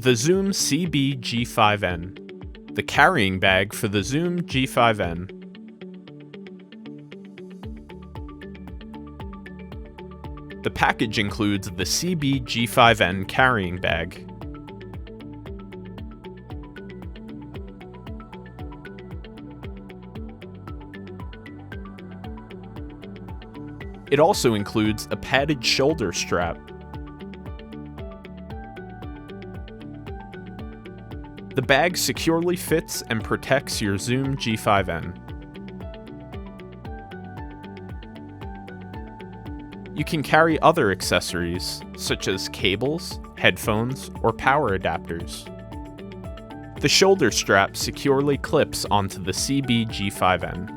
The Zoom CBG-5n, the carrying bag for the Zoom G5n. The package includes the CBG-5n carrying bag. It also includes a padded shoulder strap. The bag securely fits and protects your Zoom G5n. You can carry other accessories, such as cables, headphones, or power adapters. The shoulder strap securely clips onto the CBG-5n.